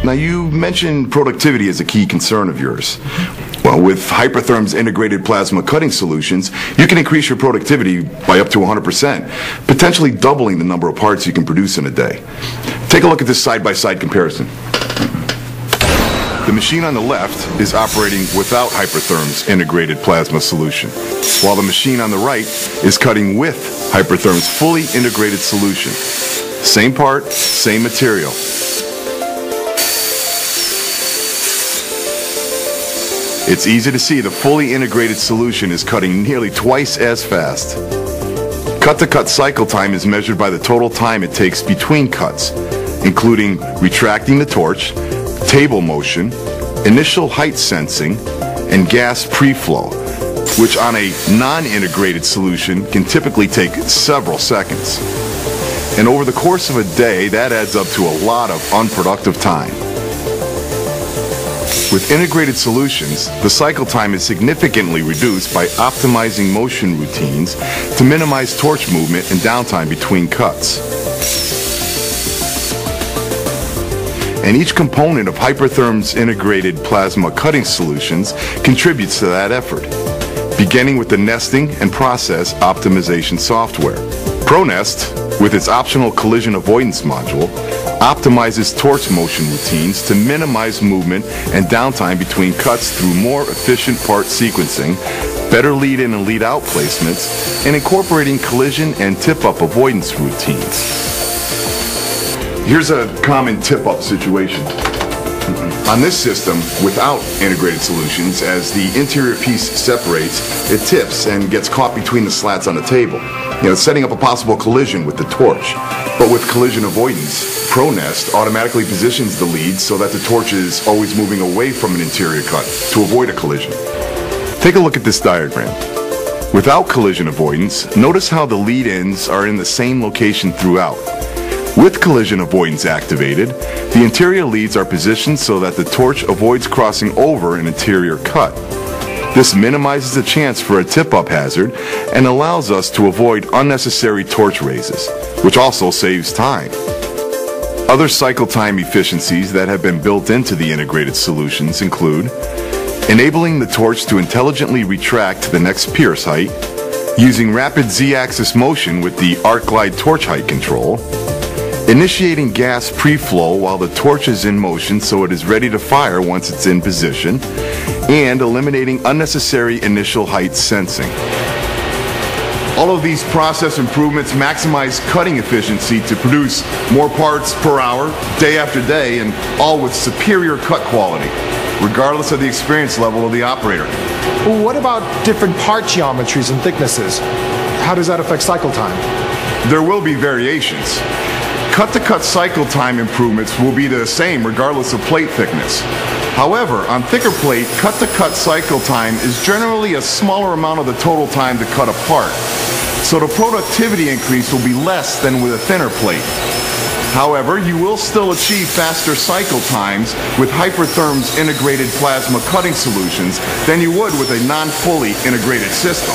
Now, you mentioned productivity as a key concern of yours. Well, with Hypertherm's integrated plasma cutting solutions, you can increase your productivity by up to 100%, potentially doubling the number of parts you can produce in a day. Take a look at this side-by-side comparison. The machine on the left is operating without Hypertherm's integrated plasma solution, while the machine on the right is cutting with Hypertherm's fully integrated solution. Same part, same material. It's easy to see the fully integrated solution is cutting nearly twice as fast. Cut-to-cut cycle time is measured by the total time it takes between cuts, including retracting the torch, table motion, initial height sensing, and gas pre-flow, which on a non-integrated solution can typically take several seconds. And over the course of a day, that adds up to a lot of unproductive time. With integrated solutions, the cycle time is significantly reduced by optimizing motion routines to minimize torch movement and downtime between cuts. And each component of Hypertherm's integrated plasma cutting solutions contributes to that effort, beginning with the nesting and process optimization software. ProNest, with its optional collision avoidance module, optimizes torch motion routines to minimize movement and downtime between cuts through more efficient part sequencing, better lead-in and lead-out placements, and incorporating collision and tip-up avoidance routines. Here's a common tip-up situation. On this system, without integrated solutions, as the interior piece separates, it tips and gets caught between the slats on the table, setting up a possible collision with the torch. But with collision avoidance, ProNest automatically positions the lead so that the torch is always moving away from an interior cut to avoid a collision. Take a look at this diagram. Without collision avoidance, notice how the lead ends are in the same location throughout. With collision avoidance activated, the interior leads are positioned so that the torch avoids crossing over an interior cut. This minimizes the chance for a tip-up hazard and allows us to avoid unnecessary torch raises, which also saves time. Other cycle time efficiencies that have been built into the integrated solutions include enabling the torch to intelligently retract to the next pierce height, using rapid Z-axis motion with the Arc Glide torch height control, initiating gas pre-flow while the torch is in motion so it is ready to fire once it's in position, and eliminating unnecessary initial height sensing. All of these process improvements maximize cutting efficiency to produce more parts per hour, day after day, and all with superior cut quality, regardless of the experience level of the operator. Well, what about different part geometries and thicknesses? How does that affect cycle time? There will be variations. Cut-to-cut cycle time improvements will be the same regardless of plate thickness. However, on thicker plate, cut-to-cut cycle time is generally a smaller amount of the total time to cut a part. So the productivity increase will be less than with a thinner plate. However, you will still achieve faster cycle times with Hypertherm's integrated plasma cutting solutions than you would with a non-fully integrated system.